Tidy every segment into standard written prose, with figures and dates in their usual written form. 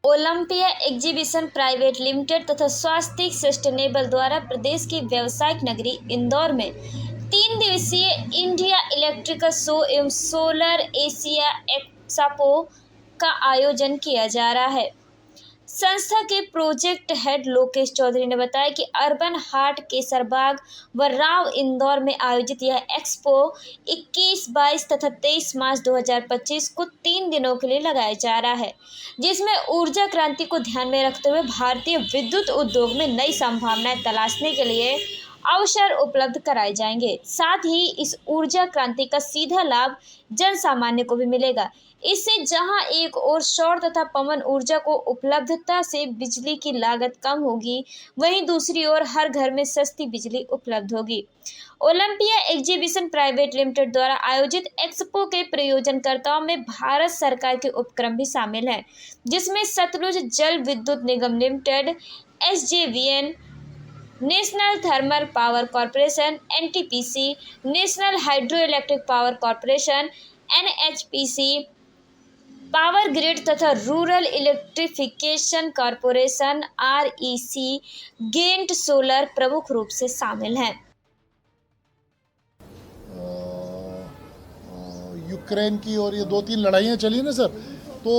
Olympia exhibition private limited तथा स्वास्तिक sustainable द्वारा प्रदेश की व्यावसायिक नगरी इंदौर में 3 दिवसीय इंडिया इलेक्ट्रिकल शो एवं सोलर एशिया एक्सपो का आयोजन किया जा रहा है। संस्था के प्रोजेक्ट हेड लोकेश चौधरी ने बताया कि अर्बन हाट केसरबाग व राव इंदौर में आयोजित यह एक्सपो 21, 22 तथा 23 मार्च 2025 को 3 दिनों के लिए लगाया जा रहा है, जिसमें ऊर्जा क्रांति को ध्यान में रखते हुए भारतीय विद्युत उद्योग में नई संभावनाएं तलाशने के लिए अवसर उपलब्ध कराए जाएंगे। साथ ही इस ऊर्जा क्रांति का सीधा लाभ जन सामान्य को भी मिलेगा। इससे जहां एक ओर सौर तथा पवन ऊर्जा को उपलब्धता से बिजली की लागत कम होगी, वहीं दूसरी ओर हर घर में सस्ती बिजली उपलब्ध होगी। ओलंपिया एग्जीबिशन प्राइवेट लिमिटेड द्वारा आयोजित एक्सपो के प्रायोजनकर्ताओं में भारत सरकार के उपक्रम भी शामिल हैं, जिसमें Satluj Jal Vidyut Nigam limited, SJVN, national thermal power corporation NTPC, national hydro electric power corporation NHPC, power grid तथा रूरल इलेक्ट्रिफिकेशन कॉरपोरेशन REC, गेंट सोलर प्रमुख रूप से शामिल हैं। यूक्रेन की और ये 2-3 लड़ाइयाँ चली ना सर, तो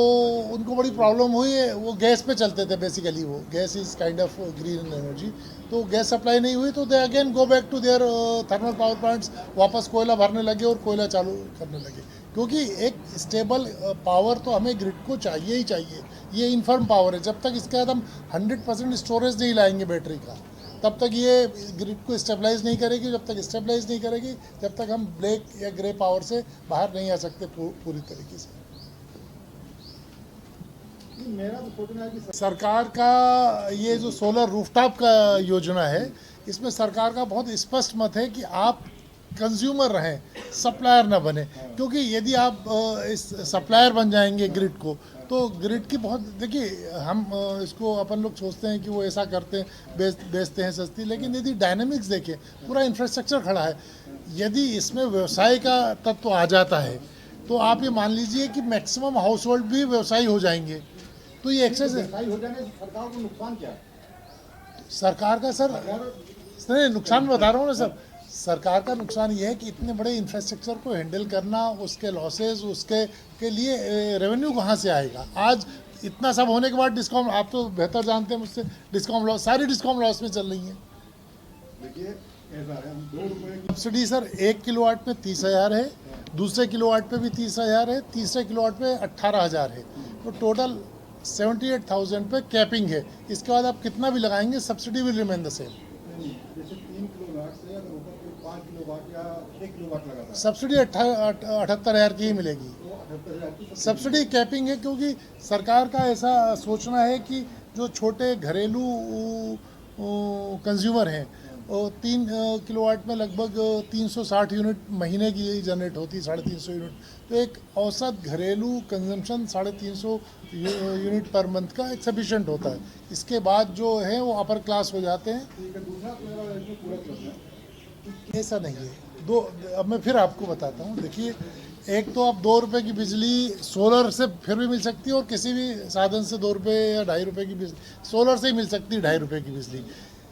उनको बड़ी प्रॉब्लम हुई है। वो गैस पे चलते थे बेसिकली, वो gas is kind of green energy, तो गैस सप्लाई नहीं हुई तो they again go back to their thermal power plants, वापस कोयला भरने लगे और कोयला चालू करने लगे। क्योंकि एक स्टेबल पावर तो हमें ग्रिड को चाहिए ही चाहिए। ये इनफर्म पावर है, जब तक इसके बाद हम 100% स्टोरेज नहीं लाएंगे बैटरी का, तब तक ये ग्रिड को स्टेबलाइज नहीं करेगी। जब तक स्टेबलाइज नहीं करेगी, जब तक हम ब्लैक या ग्रे पावर से बाहर नहीं आ सकते पूरी तरीके से। मेरा तो सोचना है कि सरकार का ये जो सोलर रूफटॉप का योजना है, इसमें सरकार का बहुत स्पष्ट मत है कि आप कंज्यूमर रहें, सप्लायर ना बने। क्योंकि यदि आप इस सप्लायर बन जाएंगे ग्रिड को, तो ग्रिड की बहुत, देखिए हम इसको अपन लोग सोचते हैं कि वो ऐसा करते हैं, बेचते हैं सस्ती, लेकिन यदि डायनेमिक्स देखें, पूरा इंफ्रास्ट्रक्चर खड़ा है। यदि इसमें व्यवसाय का तत्व आ जाता है, तो आप ये मान लीजिए कि मैक्सिमम हाउस होल्ड भी व्यवसायी हो जाएंगे। तो ये एक्सेस है। हो जाने से सरकार को नुकसान क्या है? सरकार का सर नहीं, नुकसान बता रहा हूँ ना सर, सरकार का नुकसान ये है कि इतने बड़े इंफ्रास्ट्रक्चर को हैंडल करना, उसके लॉसेस, उसके के लिए रेवेन्यू कहाँ से आएगा? आज इतना सब होने के बाद डिस्कॉम, आप तो बेहतर जानते हैं मुझसे, डिस्कॉम लॉस, सारी डिस्कॉम लॉस में चल रही है। देखिए सब्सिडी सर 1 किलोवाट पे 30,000 है, दूसरे किलोवाट पे भी 30,000 है, तीसरे किलोवाट पे 18,000 है, तो टोटल 78,000 पे कैपिंग है। इसके बाद आप कितना भी लगाएंगे, subsidy will remain the same. जैसे 3 किलोवाट से अगर ऊपर 5 किलोवाट या 1 किलोवाट लगाता है, सब्सिडी 78,000 की ही मिलेगी। सब्सिडी कैपिंग है, क्योंकि सरकार का ऐसा सोचना है कि जो छोटे घरेलू कंज्यूमर हैं, 3 किलोवाट में लगभग 360 यूनिट महीने की जनरेट होती है, 350 यूनिट। तो एक औसत घरेलू कंजम्पशन 350 यूनिट पर मंथ का एक सफिशेंट होता है। इसके बाद जो है वो अपर क्लास हो जाते हैं। ऐसा नहीं है। अब मैं फिर आपको बताता हूँ। देखिए, एक तो आप 2 रुपये की बिजली सोलर से फिर भी मिल सकती है, और किसी भी साधन से 2 रुपये या 2.5 रुपये की बिजली सोलर से ही मिल सकती है। 2.5 रुपये की बिजली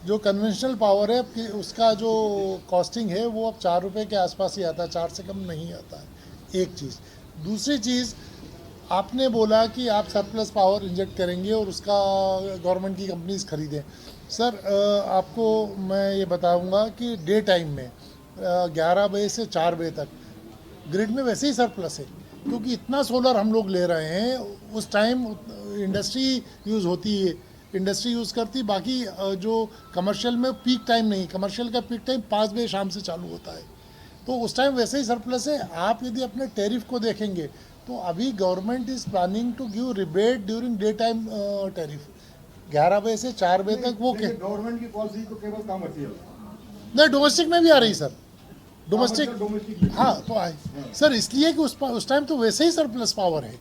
जो कन्वेंशनल पावर है कि उसका जो कॉस्टिंग है वो अब 4 रुपये के आसपास ही आता है, 4 से कम नहीं आता है। एक चीज़। दूसरी चीज़, आपने बोला कि आप सरप्लस पावर इंजेक्ट करेंगे और उसका गवर्नमेंट की कंपनीज खरीदें। सर आपको मैं ये बताऊंगा कि डे टाइम में 11 बजे से 4 बजे तक ग्रिड में वैसे ही सरप्लस है, क्योंकि इतना सोलर हम लोग ले रहे हैं। उस टाइम इंडस्ट्री यूज़ होती है, इंडस्ट्री यूज़ करती, बाकी जो कमर्शियल में पीक टाइम नहीं, कमर्शियल का पीक टाइम 5 बजे शाम से चालू होता है, तो उस टाइम वैसे ही सरप्लस है। आप यदि अपने टैरिफ को देखेंगे तो अभी government is planning to give rebate during day time tariff 11 बजे से 4 बजे तक। वो गवर्नमेंट की पॉलिसी तो केवल कमर्शियल नहीं, डोमेस्टिक में भी आ रही सर, डोमेस्टिक हाँ तो आए सर, इसलिए कि उस टाइम तो वैसे ही सरप्लस पावर है।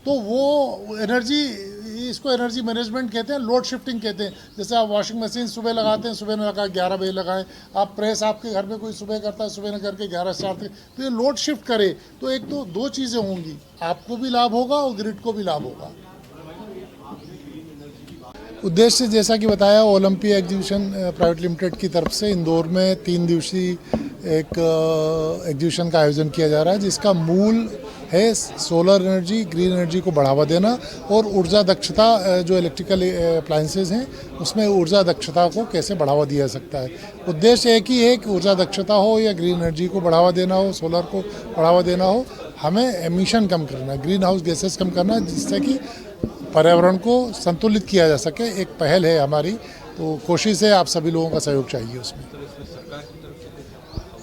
तो वो एनर्जी, इसको एनर्जी मैनेजमेंट कहते हैं, लोड शिफ्टिंग कहते हैं। जैसे आप वॉशिंग मशीन सुबह लगाते हैं, सुबह न लगा 11 बजे लगाएं। आप प्रेस आपके घर में कोई सुबह करता है, सुबह न करके 11 से 4 तक, तो ये लोड शिफ्ट करे तो एक तो 2 चीज़ें होंगी, आपको भी लाभ होगा और ग्रिड को भी लाभ होगा। उद्देश्य जैसा कि बताया, ओलंपिया एग्जीबिशन प्राइवेट लिमिटेड की तरफ से इंदौर में 3 दिवसीय एक एग्जीबिशन का आयोजन किया जा रहा है, जिसका मूल है सोलर एनर्जी, ग्रीन एनर्जी को बढ़ावा देना और ऊर्जा दक्षता, जो इलेक्ट्रिकल अप्लायंसेज हैं उसमें ऊर्जा दक्षता को कैसे बढ़ावा दिया जा सकता है। उद्देश्य एक ही है कि ऊर्जा दक्षता हो या ग्रीन एनर्जी को बढ़ावा देना हो, सोलर को बढ़ावा देना हो, हमें एमिशन कम करना है, ग्रीन हाउस गैसेस कम करना है, जिससे कि पर्यावरण को संतुलित किया जा सके। एक पहल है हमारी, तो कोशिश है, आप सभी लोगों का सहयोग चाहिए उसमें।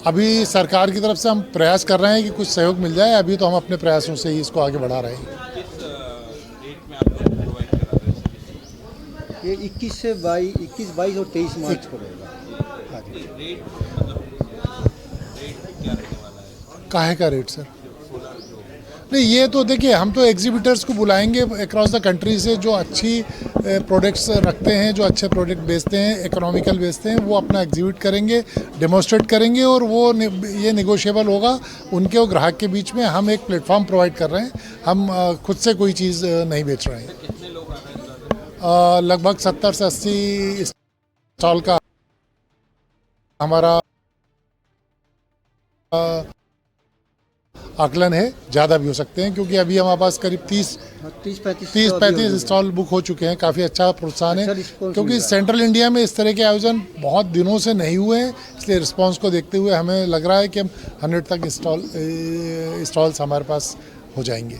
अभी सरकार की तरफ से हम प्रयास कर रहे हैं कि कुछ सहयोग मिल जाए। अभी तो हम अपने प्रयासों से ही इसको आगे बढ़ा रहे हैं। ये 21 से 22 और 23 मार्च को रहेगा। हाँ जी। काहे का रेट सर? नहीं, ये तो देखिए, हम तो एग्जीबिटर्स को बुलाएंगे अक्रॉस द कंट्री से, जो अच्छी प्रोडक्ट्स रखते हैं, जो अच्छे प्रोडक्ट बेचते हैं, इकोनॉमिकल बेचते हैं, वो अपना एग्जीबिट करेंगे, डेमोन्स्ट्रेट करेंगे और वो ये नेगोशिएबल होगा उनके और ग्राहक के बीच में। हम एक प्लेटफॉर्म प्रोवाइड कर रहे हैं, हम खुद से कोई चीज़ नहीं बेच रहे हैं। लगभग 70 से 80 स्टॉल का हमारा आकलन है। ज़्यादा भी हो सकते हैं, क्योंकि अभी हमारे पास करीब 30-35 स्टॉल बुक हो चुके हैं। काफ़ी अच्छा प्रोत्साहन है, क्योंकि सेंट्रल इंडिया में इस तरह के आयोजन बहुत दिनों से नहीं हुए हैं। इसलिए रिस्पांस को देखते हुए हमें लग रहा है कि हम 100 तक स्टॉल्स हमारे पास हो जाएंगे।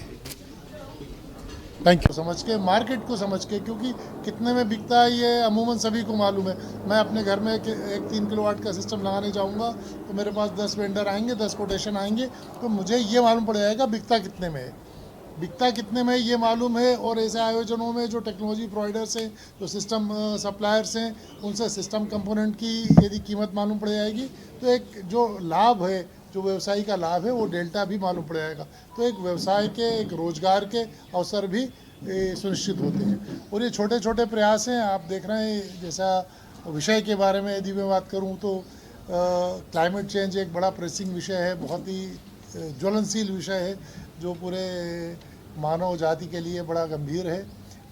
Thank you. समझ के, मार्केट को समझ के, क्योंकि कितने में बिकता है ये अमूमन सभी को मालूम है। मैं अपने घर में एक 3 किलोवाट का सिस्टम लगाने जाऊंगा तो मेरे पास 10 वेंडर आएंगे, 10 कोटेशन आएंगे, तो मुझे ये मालूम पड़ जाएगा बिकता कितने में है। बिकता कितने में ये मालूम है। और ऐसे आयोजनों में जो टेक्नोलॉजी प्रोवाइडर्स हैं, जो सिस्टम सप्लायर्स हैं, उनसे सिस्टम कंपोनेंट की यदि कीमत मालूम पड़ जाएगी, तो एक जो लाभ है, जो व्यवसायी का लाभ है, वो डेल्टा भी मालूम पड़ जाएगा। तो एक व्यवसाय के, एक रोजगार के अवसर भी सुनिश्चित होते हैं। और ये छोटे छोटे प्रयास हैं। आप देख रहे हैं, जैसा विषय के बारे में यदि मैं बात करूं तो क्लाइमेट चेंज एक बड़ा प्रेसिंग विषय है, बहुत ही ज्वलनशील विषय है, जो पूरे मानव जाति के लिए बड़ा गंभीर है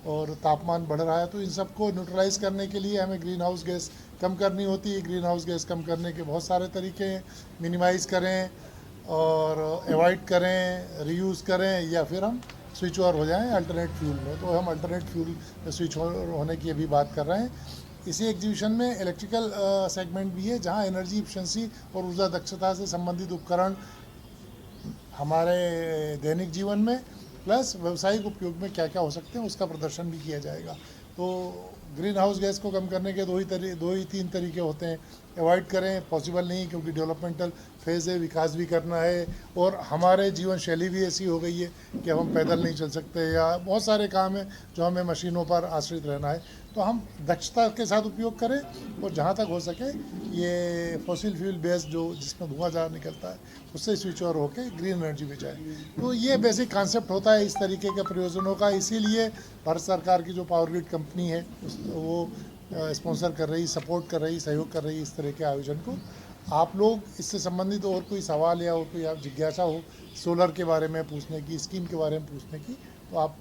और तापमान बढ़ रहा है। तो इन सबको न्यूट्रलाइज करने के लिए हमें ग्रीन हाउस गैस कम करनी होती है। ग्रीन हाउस गैस कम करने के बहुत सारे तरीके हैं। मिनिमाइज़ करें और अवॉइड करें, रीयूज़ करें, या फिर हम स्विच ओवर हो जाएं अल्टरनेट फ्यूल में। तो हम अल्टरनेट फ्यूल में स्विच ओवर होने की अभी बात कर रहे हैं। इसी एग्जीबिशन में इलेक्ट्रिकल सेगमेंट भी है, जहां एनर्जी एफिशिएंसी और ऊर्जा दक्षता से संबंधित उपकरण हमारे दैनिक जीवन में प्लस व्यावसायिक उपयोग में क्या क्या हो सकते हैं, उसका प्रदर्शन भी किया जाएगा। तो ग्रीन हाउस गैस को कम करने के दो ही 3 तरीके होते हैं। अवॉइड करें, पॉसिबल नहीं, क्योंकि डेवलपमेंटल फेज़ है, विकास भी करना है, और हमारे जीवन शैली भी ऐसी हो गई है कि अब हम पैदल नहीं चल सकते, या बहुत सारे काम हैं जो हमें मशीनों पर आश्रित रहना है। तो हम दक्षता के साथ उपयोग करें, और जहाँ तक हो सके ये फॉसिल फ्यूल बेस्ड जो जिसमें धुआं ज़्यादा निकलता है, उससे स्विच ओवर होकर ग्रीन एनर्जी में जाए। तो ये बेसिक कॉन्सेप्ट होता है इस तरीके के प्रयोजनों का। इसीलिए भारत सरकार की जो पावर ग्रिड कंपनी है वो स्पॉन्सर कर रही, सपोर्ट कर रही, सहयोग कर रही इस तरह के आयोजन को। आप लोग इससे संबंधित और कोई सवाल या और कोई आप जिज्ञासा हो सोलर के बारे में पूछने की, स्कीम के बारे में पूछने की, तो आप